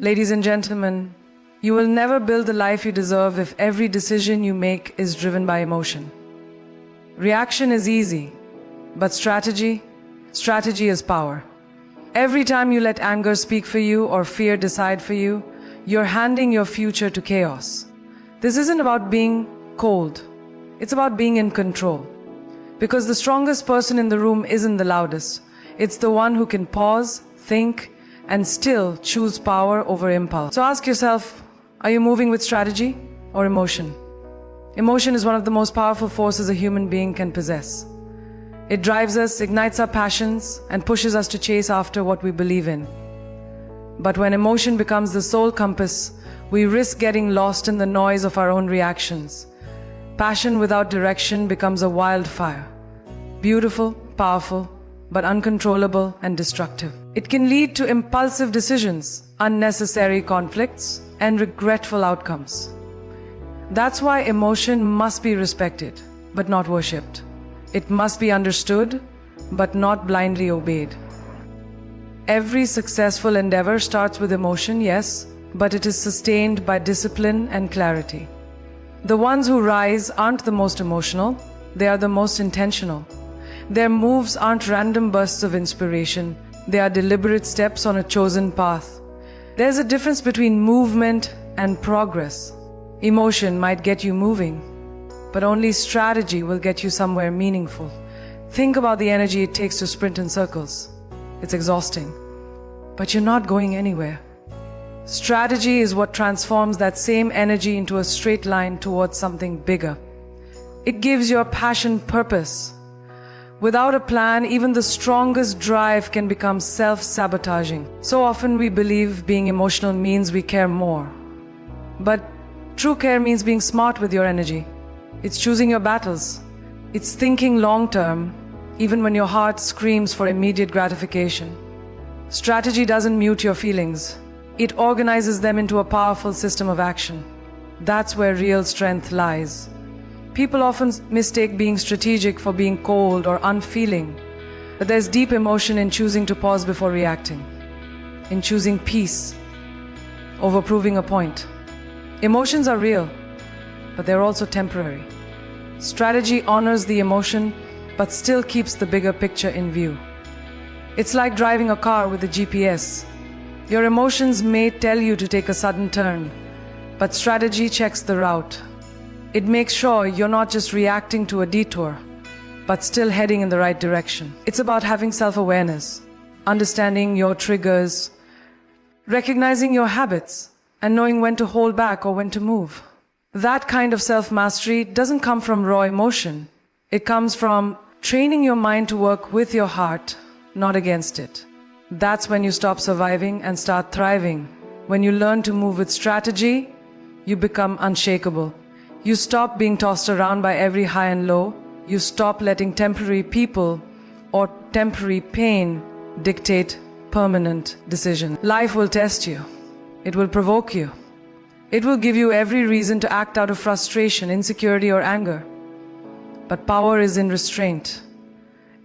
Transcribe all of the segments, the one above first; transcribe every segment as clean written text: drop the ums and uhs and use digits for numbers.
Ladies and gentlemen, you will never build the life you deserve if every decision you make is driven by emotion. Reaction is easy, but strategy is power. Every time you let anger speak for you or fear decide for you, you're handing your future to chaos. This isn't about being cold. It's about being in control. Because the strongest person in the room isn't the loudest. It's the one who can pause, think, and still choose power over impulse. So ask yourself, are you moving with strategy or emotion? Emotion is one of the most powerful forces a human being can possess. It drives us, ignites our passions, and pushes us to chase after what we believe in. But when emotion becomes the sole compass, we risk getting lost in the noise of our own reactions. Passion without direction becomes a wildfire. Beautiful, powerful, but uncontrollable and destructive. It can lead to impulsive decisions, unnecessary conflicts, and regretful outcomes. That's why emotion must be respected, but not worshipped. It must be understood, but not blindly obeyed. Every successful endeavor starts with emotion, yes, but it is sustained by discipline and clarity. The ones who rise aren't the most emotional, they are the most intentional. Their moves aren't random bursts of inspiration, they are deliberate steps on a chosen path. There's a difference between movement and progress. Emotion might get you moving, but only strategy will get you somewhere meaningful. Think about the energy it takes to sprint in circles. It's exhausting, but you're not going anywhere. Strategy is what transforms that same energy into a straight line towards something bigger. It gives your passion purpose. Without a plan, even the strongest drive can become self-sabotaging. So often we believe being emotional means we care more. But true care means being smart with your energy. It's choosing your battles. It's thinking long-term, even when your heart screams for immediate gratification. Strategy doesn't mute your feelings. It organizes them into a powerful system of action. That's where real strength lies. People often mistake being strategic for being cold or unfeeling, but there's deep emotion in choosing to pause before reacting, in choosing peace over proving a point. Emotions are real, but they're also temporary. Strategy honors the emotion, but still keeps the bigger picture in view. It's like driving a car with a GPS. Your emotions may tell you to take a sudden turn, but strategy checks the route. It makes sure you're not just reacting to a detour, but still heading in the right direction. It's about having self-awareness, understanding your triggers, recognizing your habits, and knowing when to hold back or when to move. That kind of self-mastery doesn't come from raw emotion. It comes from training your mind to work with your heart, not against it. That's when you stop surviving and start thriving. When you learn to move with strategy, you become unshakable. You stop being tossed around by every high and low. You stop letting temporary people or temporary pain dictate permanent decisions. Life will test you. It will provoke you. It will give you every reason to act out of frustration, insecurity, or anger. But power is in restraint.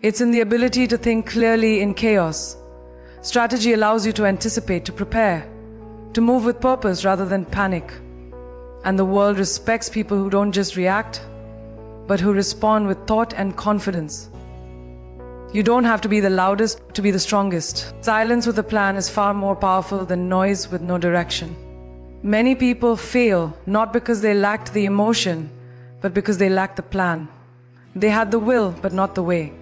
It's in the ability to think clearly in chaos. Strategy allows you to anticipate, to prepare, to move with purpose rather than panic. And the world respects people who don't just react, but who respond with thought and confidence. You don't have to be the loudest to be the strongest. Silence with a plan is far more powerful than noise with no direction. Many people fail not because they lacked the emotion, but because they lacked the plan. They had the will, but not the way.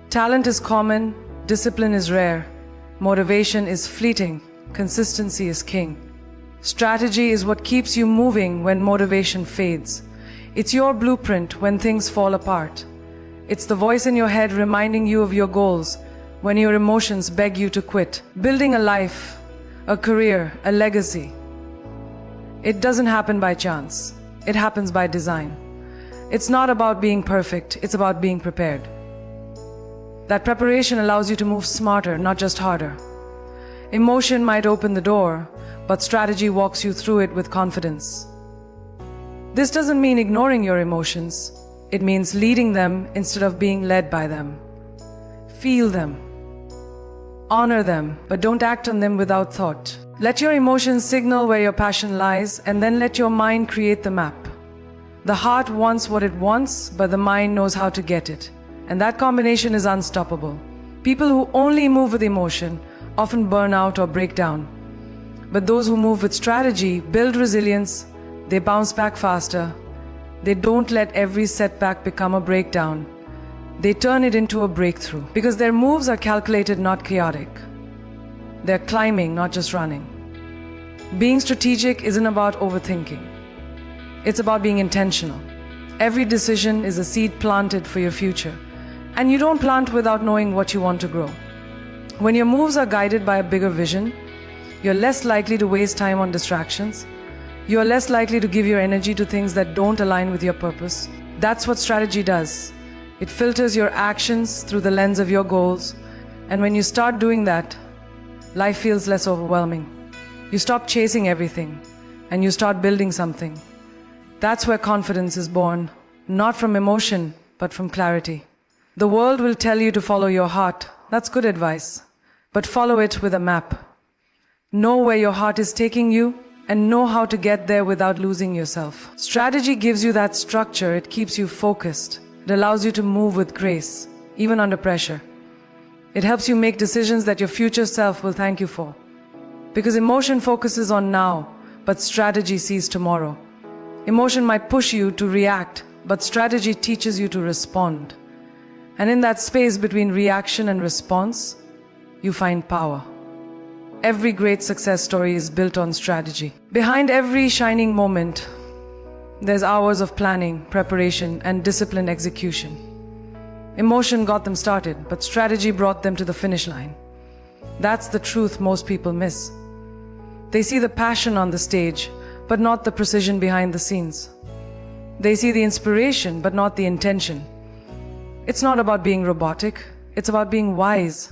Talent is common, discipline is rare, motivation is fleeting, consistency is king. Strategy is what keeps you moving when motivation fades. It's your blueprint when things fall apart. It's the voice in your head reminding you of your goals when your emotions beg you to quit. Building a life, a career, a legacy. It doesn't happen by chance. It happens by design. It's not about being perfect, it's about being prepared. That preparation allows you to move smarter, not just harder. Emotion might open the door, but strategy walks you through it with confidence. This doesn't mean ignoring your emotions. It means leading them instead of being led by them. Feel them. Honor them, but don't act on them without thought. Let your emotions signal where your passion lies, and then let your mind create the map. The heart wants what it wants, but the mind knows how to get it. And that combination is unstoppable. People who only move with emotion often burn out or break down. But those who move with strategy build resilience, they bounce back faster. They don't let every setback become a breakdown. They turn it into a breakthrough. Because their moves are calculated, not chaotic. They're climbing, not just running. Being strategic isn't about overthinking. It's about being intentional. Every decision is a seed planted for your future. And you don't plant without knowing what you want to grow. When your moves are guided by a bigger vision, you're less likely to waste time on distractions. You're less likely to give your energy to things that don't align with your purpose. That's what strategy does. It filters your actions through the lens of your goals. And when you start doing that, life feels less overwhelming. You stop chasing everything and you start building something. That's where confidence is born, not from emotion, but from clarity. The world will tell you to follow your heart. That's good advice. But follow it with a map. Know where your heart is taking you and know how to get there without losing yourself. Strategy gives you that structure. It keeps you focused. It allows you to move with grace, even under pressure. It helps you make decisions that your future self will thank you for. Because emotion focuses on now, but strategy sees tomorrow. Emotion might push you to react, but strategy teaches you to respond. And in that space between reaction and response, you find power. Every great success story is built on strategy. Behind every shining moment, there's hours of planning, preparation, and disciplined execution. Emotion got them started, but strategy brought them to the finish line. That's the truth most people miss. They see the passion on the stage, but not the precision behind the scenes. They see the inspiration, but not the intention. It's not about being robotic, it's about being wise.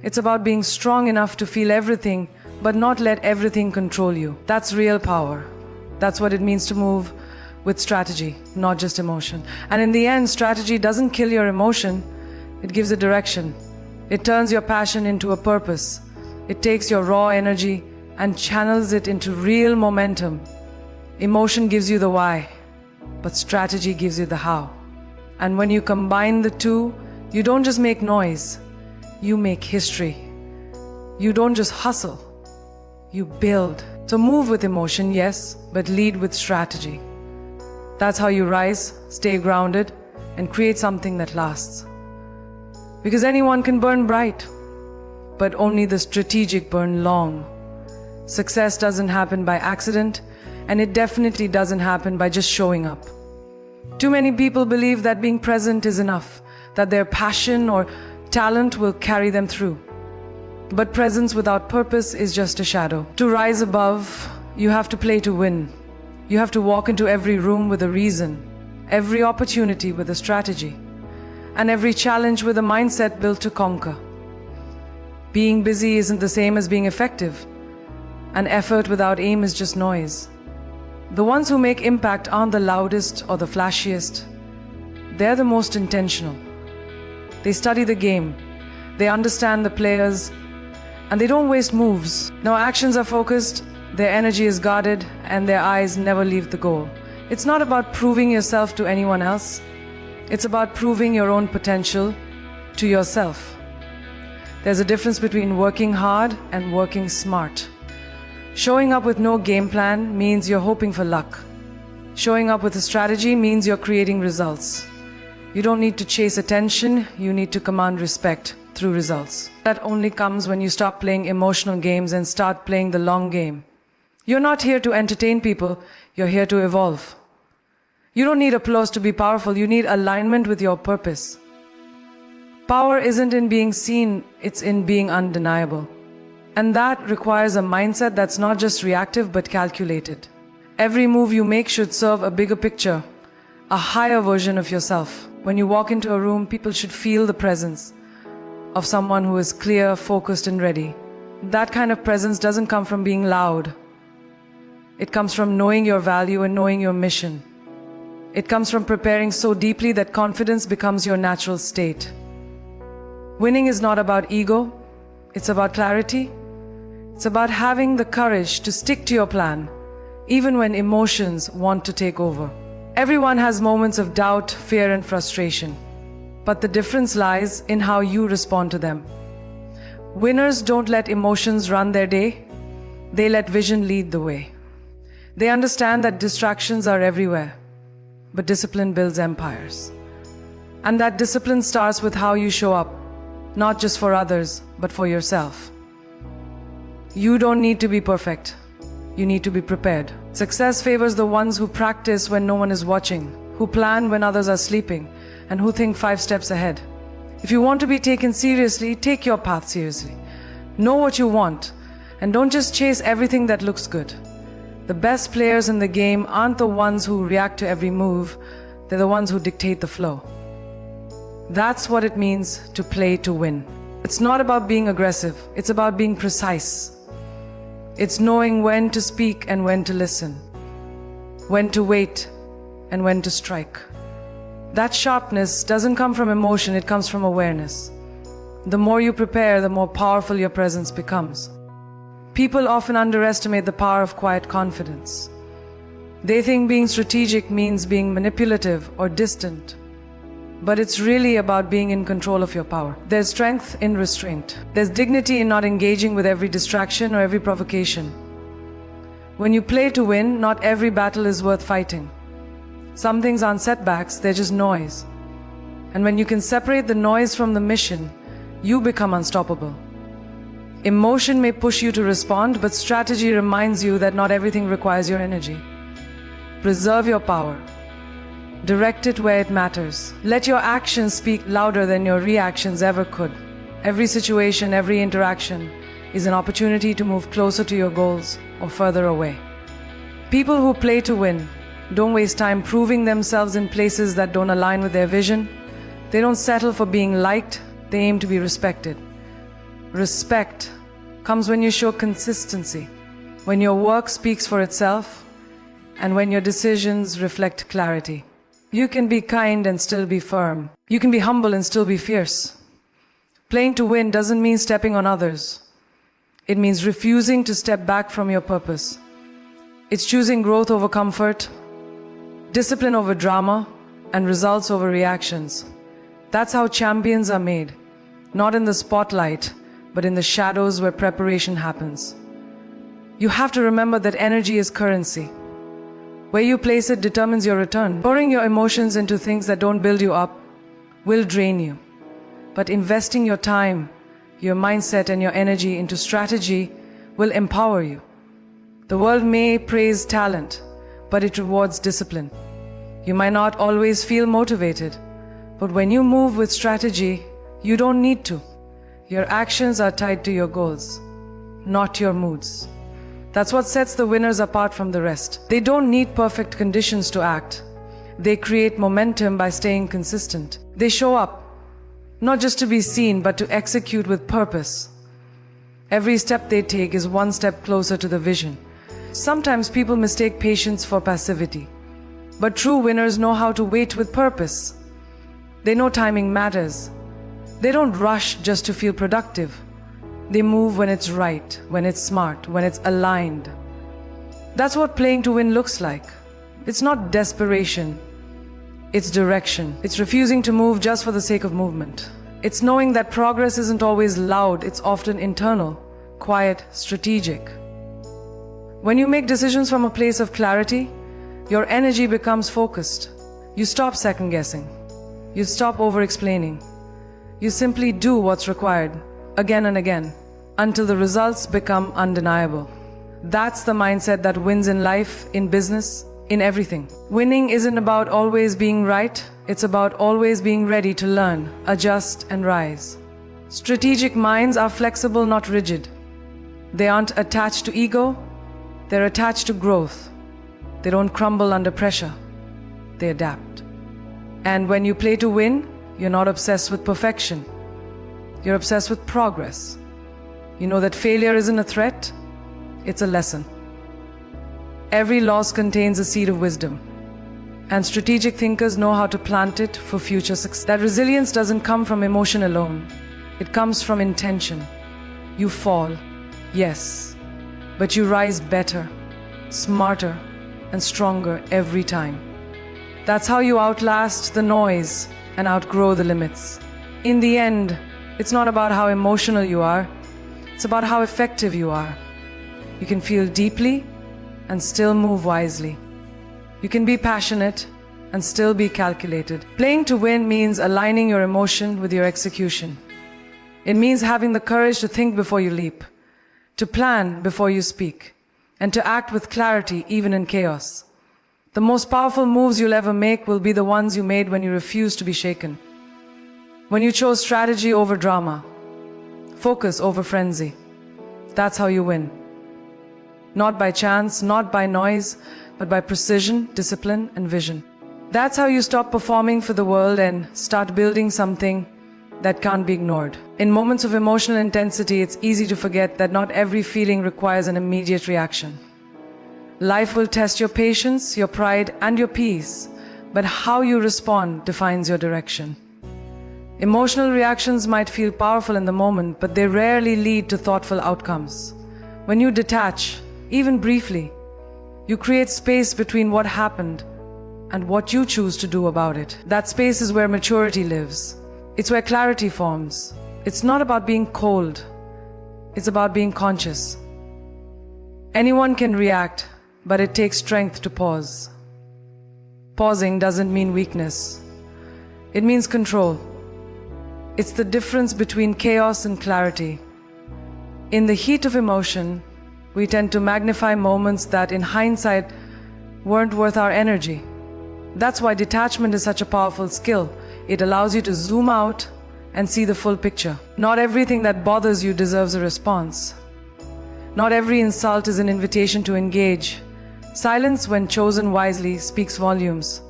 It's about being strong enough to feel everything, but not let everything control you. That's real power. That's what it means to move with strategy, not just emotion. And in the end, strategy doesn't kill your emotion, it gives it direction. It turns your passion into a purpose. It takes your raw energy and channels it into real momentum. Emotion gives you the why, but strategy gives you the how. And when you combine the two, you don't just make noise, you make history. You don't just hustle, you build. So move with emotion, yes, but lead with strategy. That's how you rise, stay grounded, and create something that lasts. Because anyone can burn bright, but only the strategic burn long. Success doesn't happen by accident, and it definitely doesn't happen by just showing up. Too many people believe that being present is enough, that their passion or talent will carry them through. But presence without purpose is just a shadow. To rise above, you have to play to win. You have to walk into every room with a reason, every opportunity with a strategy, and every challenge with a mindset built to conquer. Being busy isn't the same as being effective, and effort without aim is just noise. The ones who make impact aren't the loudest or the flashiest. They're the most intentional. They study the game, they understand the players, and they don't waste moves. No, actions are focused, their energy is guarded, and their eyes never leave the goal. It's not about proving yourself to anyone else. It's about proving your own potential to yourself. There's a difference between working hard and working smart. Showing up with no game plan means you're hoping for luck. Showing up with a strategy means you're creating results. You don't need to chase attention, you need to command respect through results. That only comes when you stop playing emotional games and start playing the long game. You're not here to entertain people, you're here to evolve. You don't need applause to be powerful, you need alignment with your purpose. Power isn't in being seen, it's in being undeniable. And that requires a mindset that's not just reactive but calculated. Every move you make should serve a bigger picture, a higher version of yourself. When you walk into a room, people should feel the presence of someone who is clear, focused, and ready. That kind of presence doesn't come from being loud. It comes from knowing your value and knowing your mission. It comes from preparing so deeply that confidence becomes your natural state. Winning is not about ego, It's about clarity. It's about having the courage to stick to your plan, even when emotions want to take over. Everyone has moments of doubt, fear, and frustration. But the difference lies in how you respond to them. Winners don't let emotions run their day. They let vision lead the way. They understand that distractions are everywhere, but discipline builds empires. And that discipline starts with how you show up, not just for others, but for yourself. You don't need to be perfect. You need to be prepared. Success favors the ones who practice when no one is watching, who plan when others are sleeping, and who think 5 steps ahead. If you want to be taken seriously, take your path seriously. Know what you want, and don't just chase everything that looks good. The best players in the game aren't the ones who react to every move, they're the ones who dictate the flow. That's what it means to play to win. It's not about being aggressive, it's about being precise. It's knowing when to speak and when to listen, when to wait and when to strike. That sharpness doesn't come from emotion, it comes from awareness. The more you prepare, the more powerful your presence becomes. People often underestimate the power of quiet confidence. They think being strategic means being manipulative or distant. But it's really about being in control of your power. There's strength in restraint. There's dignity in not engaging with every distraction or every provocation. When you play to win, not every battle is worth fighting. Some things aren't setbacks, they're just noise. And when you can separate the noise from the mission, you become unstoppable. Emotion may push you to respond, but strategy reminds you that not everything requires your energy. Preserve your power. Direct it where it matters. Let your actions speak louder than your reactions ever could. Every situation, every interaction is an opportunity to move closer to your goals or further away. People who play to win don't waste time proving themselves in places that don't align with their vision. They don't settle for being liked, they aim to be respected. Respect comes when you show consistency, when your work speaks for itself, and when your decisions reflect clarity. You can be kind and still be firm. You can be humble and still be fierce. Playing to win doesn't mean stepping on others. It means refusing to step back from your purpose. It's choosing growth over comfort, discipline over drama, and results over reactions. That's how champions are made. Not in the spotlight, but in the shadows where preparation happens. You have to remember that energy is currency. Where you place it determines your return. Pouring your emotions into things that don't build you up will drain you. But investing your time, your mindset, and your energy into strategy will empower you. The world may praise talent, but it rewards discipline. You might not always feel motivated, but when you move with strategy, you don't need to. Your actions are tied to your goals, not your moods. That's what sets the winners apart from the rest. They don't need perfect conditions to act. They create momentum by staying consistent. They show up, not just to be seen, but to execute with purpose. Every step they take is one step closer to the vision. Sometimes people mistake patience for passivity, but true winners know how to wait with purpose. They know timing matters. They don't rush just to feel productive. They move when it's right, when it's smart, when it's aligned. That's what playing to win looks like. It's not desperation. It's direction. It's refusing to move just for the sake of movement. It's knowing that progress isn't always loud, it's often internal, quiet, strategic. When you make decisions from a place of clarity, your energy becomes focused. You stop second-guessing. You stop over-explaining. You simply do what's required, again and again, until the results become undeniable. That's the mindset that wins in life, in business, in everything. Winning isn't about always being right, it's about always being ready to learn, adjust, and rise. Strategic minds are flexible, not rigid. They aren't attached to ego, they're attached to growth. They don't crumble under pressure, they adapt. And when you play to win, you're not obsessed with perfection. You're obsessed with progress. You know that failure isn't a threat, it's a lesson. Every loss contains a seed of wisdom, and strategic thinkers know how to plant it for future success. That resilience doesn't come from emotion alone, it comes from intention. You fall, yes, but you rise better, smarter, and stronger every time. That's how you outlast the noise and outgrow the limits. In the end, it's not about how emotional you are, it's about how effective you are. You can feel deeply and still move wisely. You can be passionate and still be calculated. Playing to win means aligning your emotion with your execution. It means having the courage to think before you leap, to plan before you speak, and to act with clarity even in chaos. The most powerful moves you'll ever make will be the ones you made when you refused to be shaken. When you chose strategy over drama, focus over frenzy. That's how you win. Not by chance, not by noise, but by precision, discipline, and vision. That's how you stop performing for the world and start building something that can't be ignored. In moments of emotional intensity, it's easy to forget that not every feeling requires an immediate reaction. Life will test your patience, your pride, and your peace, but how you respond defines your direction. Emotional reactions might feel powerful in the moment, but they rarely lead to thoughtful outcomes. When you detach, even briefly, you create space between what happened and what you choose to do about it. That space is where maturity lives. It's where clarity forms. It's not about being cold. It's about being conscious. Anyone can react, but it takes strength to pause. Pausing doesn't mean weakness. It means control. It's the difference between chaos and clarity. In the heat of emotion, we tend to magnify moments that in hindsight weren't worth our energy. That's why detachment is such a powerful skill. It allows you to zoom out and see the full picture. Not everything that bothers you deserves a response. Not every insult is an invitation to engage. Silence, when chosen wisely, speaks volumes.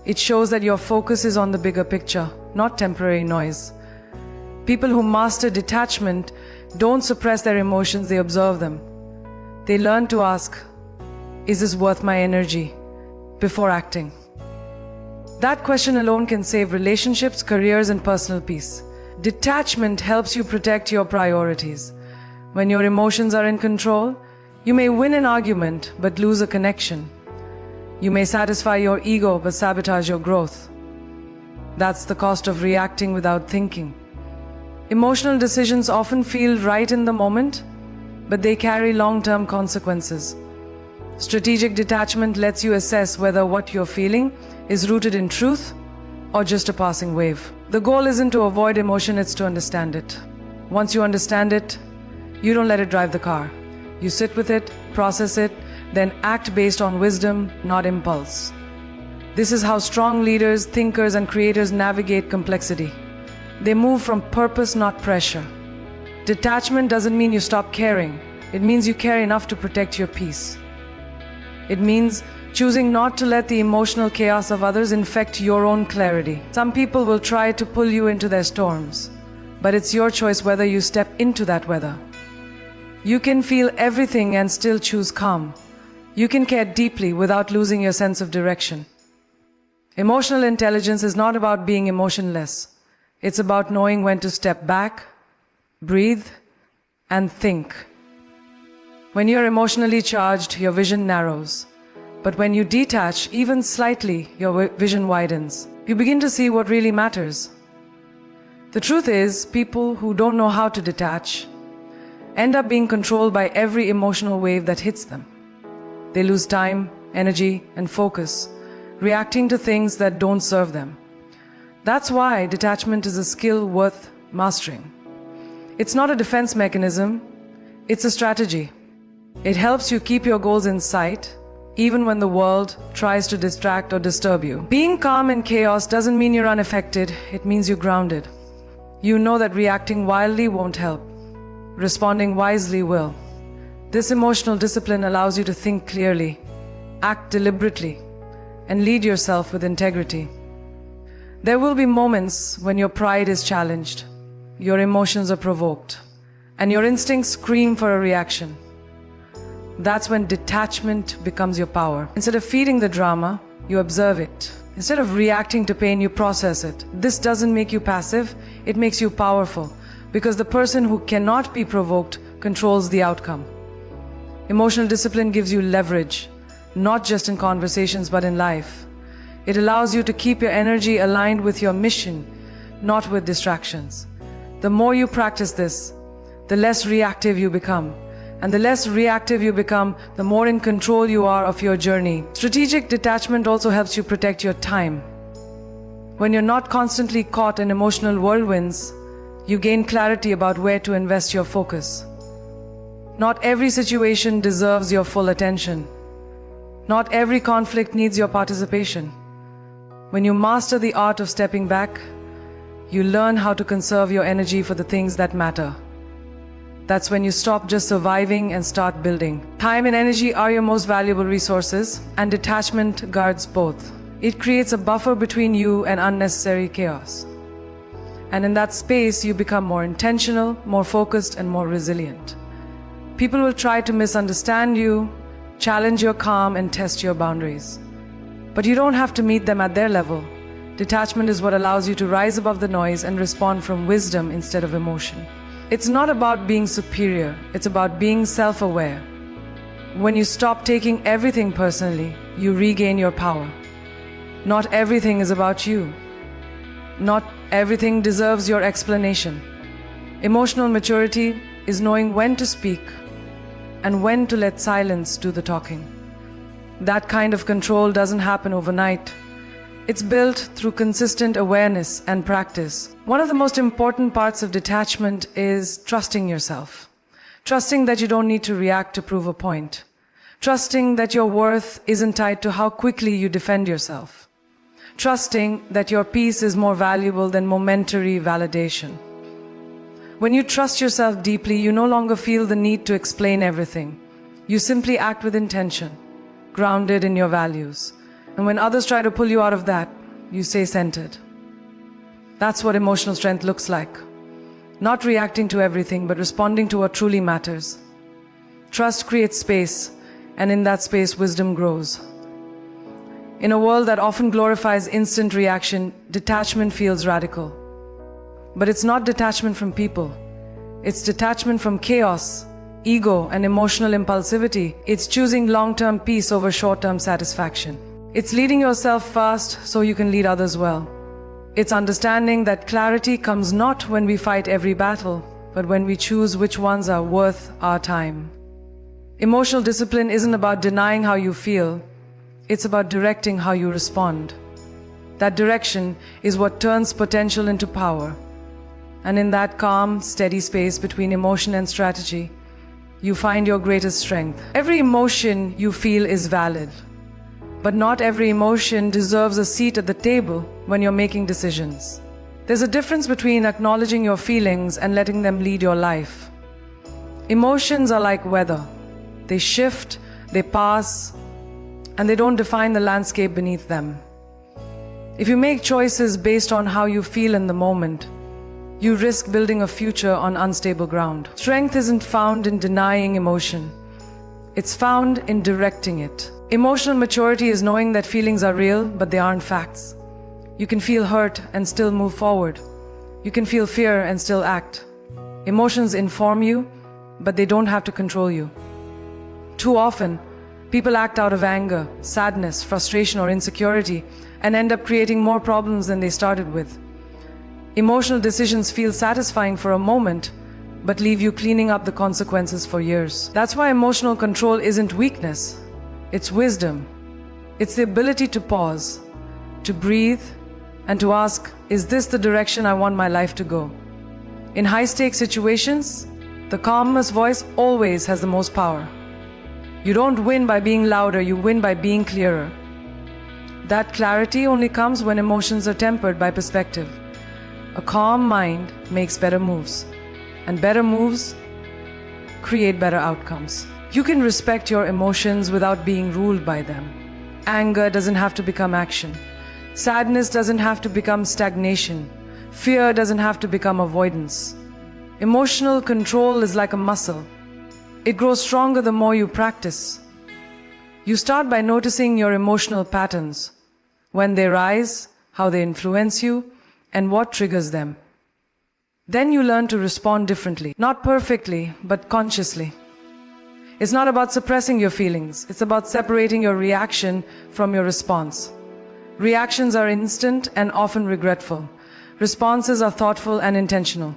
It shows that your focus is on the bigger picture, not temporary noise. People who master detachment don't suppress their emotions, they observe them. They learn to ask, is this worth my energy? Before acting. That question alone can save relationships, careers, and personal peace. Detachment helps you protect your priorities. When your emotions are in control, you may win an argument but lose a connection. You may satisfy your ego but sabotage your growth. That's the cost of reacting without thinking. Emotional decisions often feel right in the moment, but they carry long-term consequences. Strategic detachment lets you assess whether what you're feeling is rooted in truth or just a passing wave. The goal isn't to avoid emotion, it's to understand it. Once you understand it, you don't let it drive the car. You sit with it, process it, then act based on wisdom, not impulse. This is how strong leaders, thinkers, and creators navigate complexity. They move from purpose, not pressure. Detachment doesn't mean you stop caring. It means you care enough to protect your peace. It means choosing not to let the emotional chaos of others infect your own clarity. Some people will try to pull you into their storms, but it's your choice whether you step into that weather. You can feel everything and still choose calm. You can care deeply without losing your sense of direction. Emotional intelligence is not about being emotionless. It's about knowing when to step back, breathe, and think. When you're emotionally charged, your vision narrows. But when you detach, even slightly, your vision widens. You begin to see what really matters. The truth is, people who don't know how to detach end up being controlled by every emotional wave that hits them. They lose time, energy, and focus, reacting to things that don't serve them. That's why detachment is a skill worth mastering. It's not a defense mechanism, it's a strategy. It helps you keep your goals in sight, even when the world tries to distract or disturb you. Being calm in chaos doesn't mean you're unaffected, it means you're grounded. You know that reacting wildly won't help. Responding wisely will. This emotional discipline allows you to think clearly, act deliberately, and lead yourself with integrity. There will be moments when your pride is challenged, your emotions are provoked, and your instincts scream for a reaction. That's when detachment becomes your power. Instead of feeding the drama, you observe it. Instead of reacting to pain, you process it. This doesn't make you passive, it makes you powerful. because the person who cannot be provoked controls the outcome. Emotional discipline gives you leverage, not just in conversations but in life. It allows you to keep your energy aligned with your mission, not with distractions. The more you practice this, the less reactive you become. And the less reactive you become, the more in control you are of your journey. Strategic detachment also helps you protect your time. When you're not constantly caught in emotional whirlwinds, you gain clarity about where to invest your focus. Not every situation deserves your full attention. Not every conflict needs your participation. When you master the art of stepping back, you learn how to conserve your energy for the things that matter. That's when you stop just surviving and start building. Time and energy are your most valuable resources, and detachment guards both. It creates a buffer between you and unnecessary chaos. And in that space, you become more intentional, more focused, and more resilient. People will try to misunderstand you, challenge your calm, and test your boundaries. But you don't have to meet them at their level. Detachment is what allows you to rise above the noise and respond from wisdom instead of emotion. It's not about being superior, it's about being self-aware. When you stop taking everything personally, you regain your power. Not everything is about you. Not everything deserves your explanation. Emotional maturity is knowing when to speak and when to let silence do the talking. That kind of control doesn't happen overnight. It's built through consistent awareness and practice. One of the most important parts of detachment is trusting yourself. Trusting that you don't need to react to prove a point. Trusting that your worth isn't tied to how quickly you defend yourself. Trusting that your peace is more valuable than momentary validation. When you trust yourself deeply, you no longer feel the need to explain everything. You simply act with intention, grounded in your values. And when others try to pull you out of that, you stay centered. That's what emotional strength looks like. Not reacting to everything, but responding to what truly matters. Trust creates space, and in that space, wisdom grows. In a world that often glorifies instant reaction, detachment feels radical. But it's not detachment from people. It's detachment from chaos, ego, and emotional impulsivity. It's choosing long-term peace over short-term satisfaction. It's leading yourself fast so you can lead others well. It's understanding that clarity comes not when we fight every battle, but when we choose which ones are worth our time. Emotional discipline isn't about denying how you feel. It's about directing how you respond. That direction is what turns potential into power. And in that calm, steady space between emotion and strategy, you find your greatest strength. Every emotion you feel is valid. But not every emotion deserves a seat at the table when you're making decisions. There's a difference between acknowledging your feelings and letting them lead your life. Emotions are like weather. They shift, they pass, and they don't define the landscape beneath them. If you make choices based on how you feel in the moment, you risk building a future on unstable ground. Strength isn't found in denying emotion. It's found in directing it. Emotional maturity is knowing that feelings are real, but they aren't facts. You can feel hurt and still move forward. You can feel fear and still act. Emotions inform you, but they don't have to control you. Too often, people act out of anger, sadness, frustration, or insecurity and end up creating more problems than they started with. Emotional decisions feel satisfying for a moment, but leave you cleaning up the consequences for years. That's why emotional control isn't weakness. It's wisdom. It's the ability to pause, to breathe, and to ask, is this the direction I want my life to go? In high-stakes situations, the calmest voice always has the most power. You don't win by being louder, you win by being clearer. That clarity only comes when emotions are tempered by perspective. A calm mind makes better moves, and better moves create better outcomes. You can respect your emotions without being ruled by them. Anger doesn't have to become action. Sadness doesn't have to become stagnation. Fear doesn't have to become avoidance. Emotional control is like a muscle. It grows stronger the more you practice. You start by noticing your emotional patterns, when they rise, how they influence you, and what triggers them. Then you learn to respond differently. Not perfectly, but consciously. It's not about suppressing your feelings. It's about separating your reaction from your response. Reactions are instant and often regretful. Responses are thoughtful and intentional.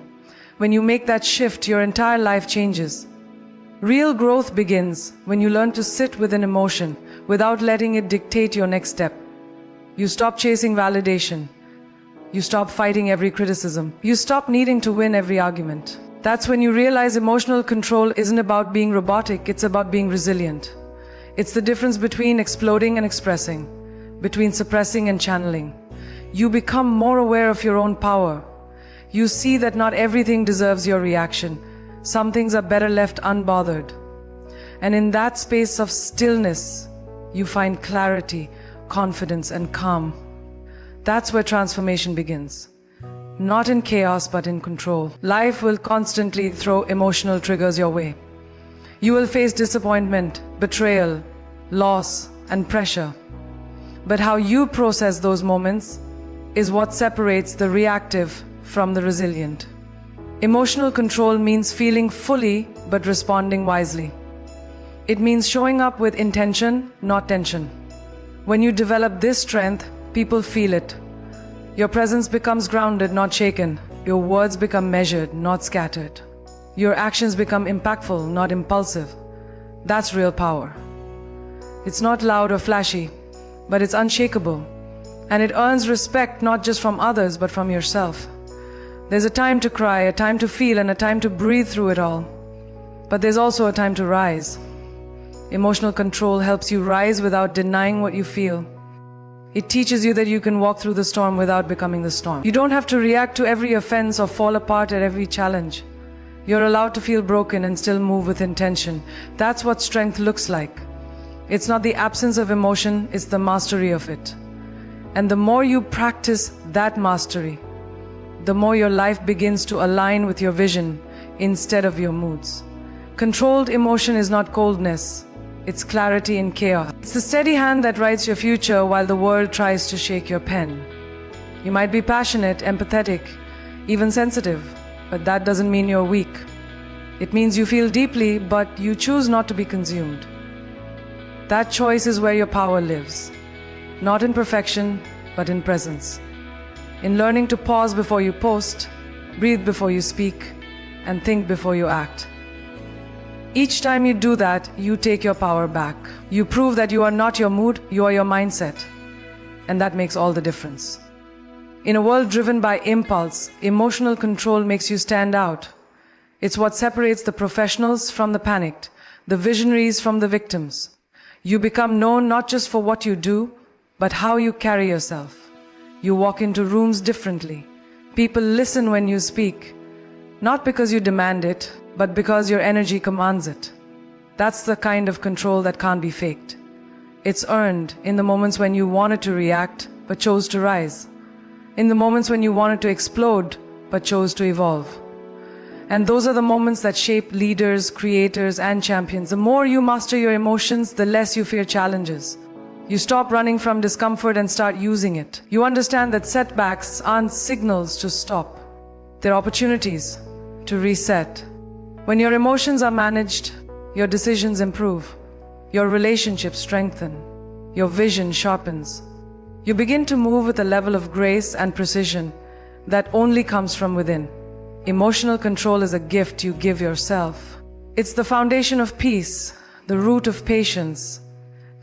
When you make that shift, your entire life changes. Real growth begins when you learn to sit with an emotion without letting it dictate your next step. You stop chasing validation. You stop fighting every criticism. You stop needing to win every argument. That's when you realize emotional control isn't about being robotic, it's about being resilient. It's the difference between exploding and expressing, between suppressing and channeling. You become more aware of your own power. You see that not everything deserves your reaction. Some things are better left unbothered. And in that space of stillness, you find clarity, confidence, and calm. That's where transformation begins. Not in chaos, but in control. Life will constantly throw emotional triggers your way. You will face disappointment, betrayal, loss, and pressure. But how you process those moments is what separates the reactive from the resilient. Emotional control means feeling fully but responding wisely. It means showing up with intention, not tension. When you develop this strength, people feel it. Your presence becomes grounded, not shaken. Your words become measured, not scattered. Your actions become impactful, not impulsive. That's real power. It's not loud or flashy, but it's unshakable. And it earns respect not just from others, but from yourself. There's a time to cry, a time to feel, and a time to breathe through it all. But there's also a time to rise. Emotional control helps you rise without denying what you feel. It teaches you that you can walk through the storm without becoming the storm. You don't have to react to every offense or fall apart at every challenge. You're allowed to feel broken and still move with intention. That's what strength looks like. It's not the absence of emotion, it's the mastery of it. And the more you practice that mastery, the more your life begins to align with your vision instead of your moods. Controlled emotion is not coldness. It's clarity in chaos. It's the steady hand that writes your future while the world tries to shake your pen. You might be passionate, empathetic, even sensitive, but that doesn't mean you're weak. It means you feel deeply, but you choose not to be consumed. That choice is where your power lives. Not in perfection, but in presence. In learning to pause before you post, breathe before you speak, and think before you act. Each time you do that, you take your power back. You prove that you are not your mood, you are your mindset. And that makes all the difference. In a world driven by impulse, emotional control makes you stand out. It's what separates the professionals from the panicked, the visionaries from the victims. You become known not just for what you do, but how you carry yourself. You walk into rooms differently. People listen when you speak, not because you demand it, but because your energy commands it. That's the kind of control that can't be faked. It's earned in the moments when you wanted to react, but chose to rise. In the moments when you wanted to explode, but chose to evolve. And those are the moments that shape leaders, creators, and champions. The more you master your emotions, the less you fear challenges. You stop running from discomfort and start using it. You understand that setbacks aren't signals to stop. They're opportunities to reset. When your emotions are managed, your decisions improve. Your relationships strengthen. Your vision sharpens. You begin to move with a level of grace and precision that only comes from within. Emotional control is a gift you give yourself. It's the foundation of peace, the root of patience,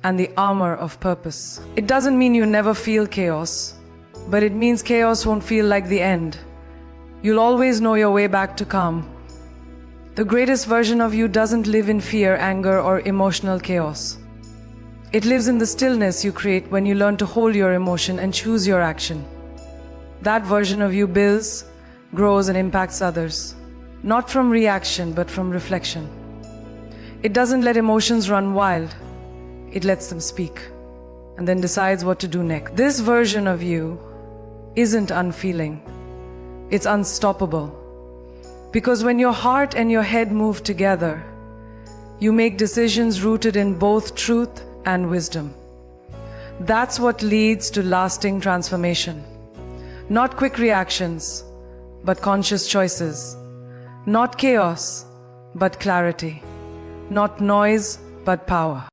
and the armor of purpose. It doesn't mean you never feel chaos, but it means chaos won't feel like the end. You'll always know your way back to calm. The greatest version of you doesn't live in fear, anger, or emotional chaos. It lives in the stillness you create when you learn to hold your emotion and choose your action. That version of you builds, grows, and impacts others, not from reaction, but from reflection. It doesn't let emotions run wild. It lets them speak, and then decides what to do next. This version of you isn't unfeeling. It's unstoppable. Because when your heart and your head move together, you make decisions rooted in both truth and wisdom. That's what leads to lasting transformation. Not quick reactions, but conscious choices. Not chaos, but clarity. Not noise, but power.